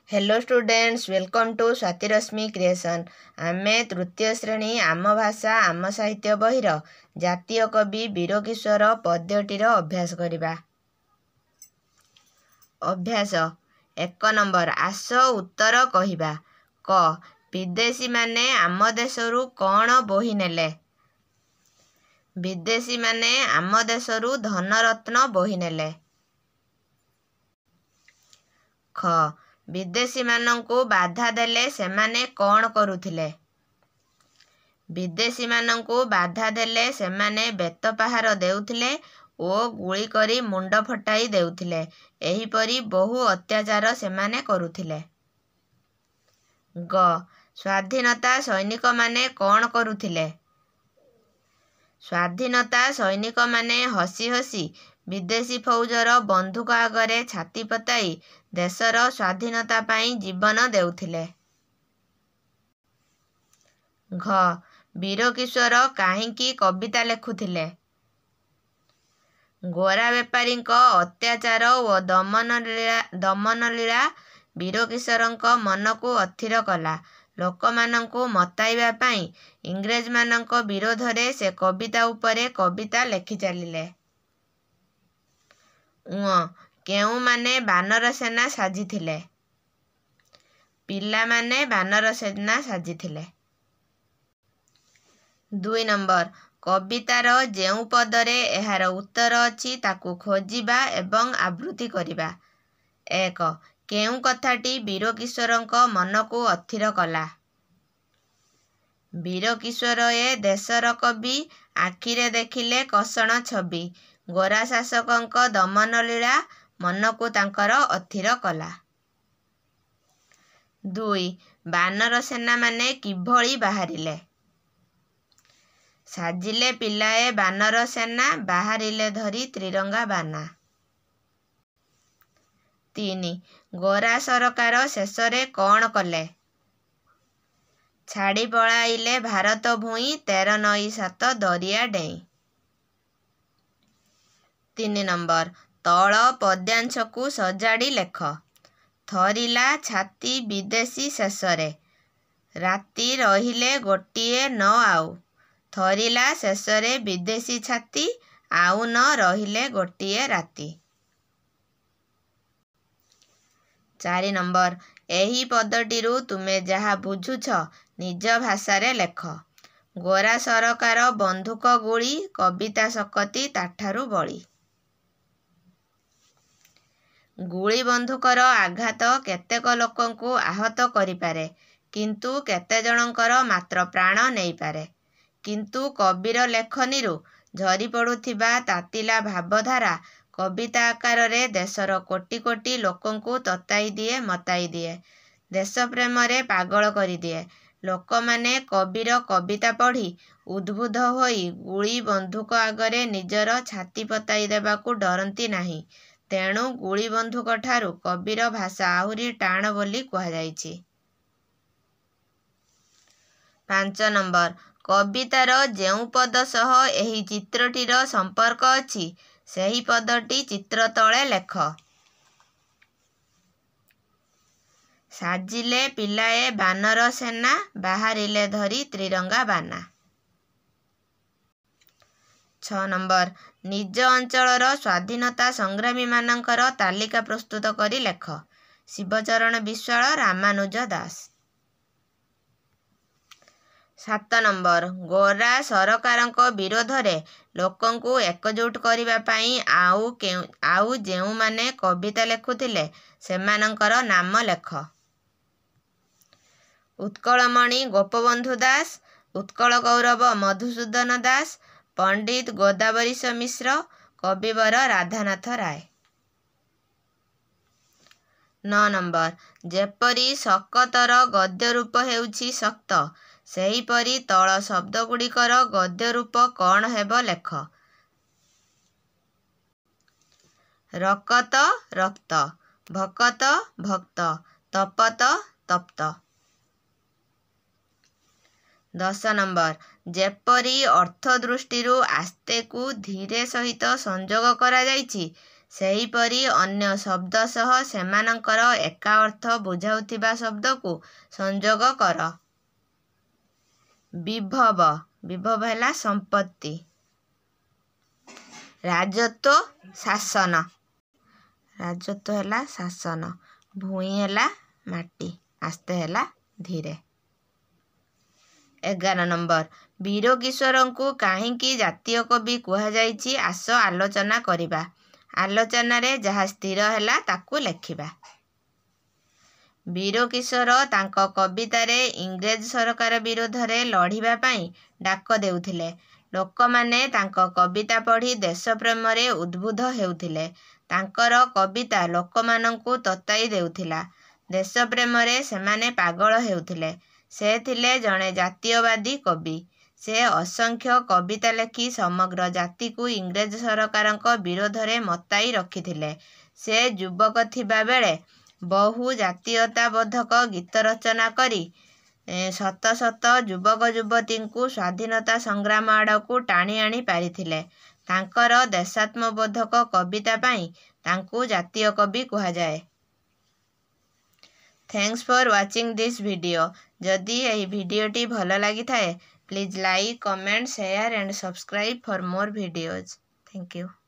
Hello students, welcome to Swatirashmi creation. आमे तृतीय श्रेणी आम भाषा आम साहित्य बहिर जातीय कवि वीरकिशोर पद्यटीर अभ्यास करिबा। अभ्यास 1 नंबर, आस उत्तर कहिबा। क, विदेशी माने आम देशरू कौन बोही नेले? विदेशी माने आम देशरू धनरत्न बोही नेले। ख, विदेशी मानंकु बाधा देले सेमाने कौन करुथिले? विदेशी मानंकु बाधा देले सेमाने बेत पहार देउथिले ओ गुली करी मुंड फटाई देउथिले। एहीपरि बहु अत्याचार सेमाने करुथिले। ग, स्वाधीनता सैनिक माने कौन करुथिले? स्वाधीनता सैनिक माने हसी हसी विदेशी फौजर बंधुक आगरे छाती पताई देशर स्वाधीनता पाई जीवन देउथिले। घ, वीरकिशोर काहींकी कविता लेखुथिले? गोरा बेपारींक अत्याचार ओ दमनलीला वीरकिशोरंक मनकु अथिर कला। लोकमानंकु मताइबा पाई इंग्रेज मानंक विरोधरे से कविता उपरे कविता लेखि चलिले। केउ माने बानर सेना साजिथिले? पिला माने बानर सेना साजिथिले। 2 नंबर, कवितार जेउ पदरे एहार उत्तर अछि ताकु खोजिबा एवं आवृत्ति करिबा। 1, केउ कथाटी वीरकिशोरंक मनकु अथिर कला? वीरकिशोर ए देशर कवि, आखिरे देखिले कषण छवि। गोरा शासकंक दमनलीला मनकु तांकर अथिर कला। 2, बानर सेना माने किभଳି बाहारिले? साजिले पिलाए बानर सेना, बाहारिले धरी त्रिरंगा बाना। 3, गोरा सरकार शेषरे कौन कले? छाड़ी पलाइले भारत भूई, 13 नई 7 दरिया डेई। 3 नंबर, तल पद्यांशकु सजाड़ी लेख। थरिला छाती विदेशी शेषरे, राति रहिले गोटिए न आउ। थरिला शेषरे विदेशी छाती, आउ न रहिले गोटिए राति। 4 नंबर, एही पदटीरू तुमे जहा बुझुछ निज भाषारे लेख। गोरा सरकार बंधुक गुली, कविता सकती ताठारू बड़ी। गुली बंधुकर आघात केतेक लोकंकु आहत करिपारे, किंतु केते जनंकर मात्र प्राण नेई पारे। किंतु कविर लेखनीरू झरी पड़ुथिबा तातिला भावधारा कविता आकाररे देशर कोटी कोटी लोकंकु तताई दिए, मताई दिए, देश प्रेमरे पागल करी दिए। लोकमाने कविर कविता पढ़ी उद्बुद्ध होई गुली बंधुक आगरे निजर छाती पताई देबाकु डरंती नाही। तेणु गुली बंधुक ठारू कविर भाषा आहुरी टाण बोली कुहाଯାଇଛି। 5 नंबर, कवितार जेउ पद सह एही चित्रटीर संपर्क अछि सेही पदटी चित्र तले लेख। साजिले पिलाए बानर सेना, बाहारिले धरी त्रिरंगा बाना। 6 नंबर, निज अंचलर स्वाधीनता संग्रामी मानंकर तालिका प्रस्तुत करी लेख। शिवचरण विश्वाल, रामानुज दास। 7 नंबर, गोरा सरकारंक विरोधरे लोकंकु एकजुट करिबा पाई आउ जेउ माने कविता लेखुथिले सेमानंकर नाम लेख। उत्कलमणि गोपबंधु दास, उत्कल गौरव मधुसूदन दास, पंडित गोदावरीश मिश्र, कविवर राधानाथ राय। 9 नंबर, जेपरी सकतर गद्य रूप हेउछि शक्त, सेहीपरि तଳ शब्दगुड़िकर गद्य रूप कौन हेब लेख। रकत रक्त, भकत भक्त, तपत तप्त। 10 नंबर, जेपरी अर्थ दृष्टिरू आस्ते को धीरे सहित संजोग करा जाइछि ସେହିପରି ଅନ୍ୟ ଶବ୍ଦ ସହ ସେମାନଙ୍କର ଏକା ଅର୍ଥ ବୁଝାଉଥିବା ଶବ୍ଦକୁ ସଂଯୋଗ କର। ବିଭବ, ବିଭବ ହେଲା ସମ୍ପତ୍ତି। ରାଜତ୍ୱ, ଶାସନ, ରାଜତ୍ୱ ହେଲା ଶାସନ। ଭୂଇଁ ହେଲା ମାଟି, ଆସ୍ତେ ହେଲା ଧୀରେ। 11 ନମ୍ବର, ବୀରକିଶୋରଙ୍କୁ କାହିଁକି ଜାତୀୟ କବି କୁହାଯାଇଛି? ଆସ ଆଲୋଚନା କରିବା। ଆଲୋଚନାରେ ଯାହା ସ୍ଥିର ହେଲା ତାକୁ ଲେଖିବା। ବୀରକିଶୋର ତାଙ୍କ କବିତାରେ ଇଂରେଜ ସରକାର ବିରୋଧରେ ଲଢ଼ିବା ପାଇଁ ଡାକ ଦେଉଥିଲେ। ଲୋକମାନେ ତାଙ୍କ କବିତା ପଢ଼ି ଦେଶପ୍ରେମରେ ଉଦ୍ବୁଦ୍ଧ ହେଉଥିଲେ। ତାଙ୍କର କବିତା ଲୋକମାନଙ୍କୁ ତତାଇ ଦେଉଥିଲା। ଦେଶପ୍ରେମରେ ସେମାନେ ପାଗଳ ହେଉଥିଲେ। ସେ ଥିଲେ ଜଣେ ଜାତୀୟବାଦୀ କବି। ସେ ଅସଂଖ୍ୟ କବିତା ଲେଖି ସମଗ୍ର ଜାତିକୁ ଇଂରେଜ ସରକାରଙ୍କ ବିରୋଧରେ ମତାଇ ରଖିଥିଲେ। ସେ ଯୁବକ ଥିବାବେଳେ ବହୁ ଜାତୀୟତାବୋଧକ ଗୀତ ରଚନା କରି ଶତ ଶତ ଯୁବକ ଯୁବତୀଙ୍କୁ ସ୍ୱାଧୀନତା ସଂଗ୍ରାମ ଆଡ଼କୁ ଟାଣି ଆଣି ପାରିଥିଲେ। ତାଙ୍କର ଦେଶାତ୍ମବୋଧକ କବିତା ପାଇଁ ତାଙ୍କୁ ଜାତୀୟ କବି କୁହାଯାଏ। Thanks for watching this video. ଯଦି ଏହି ଭିଡ଼ିଓଟି ଭଲ ଲାଗିଥାଏ please like, comment, share and subscribe for more videos. Thank you.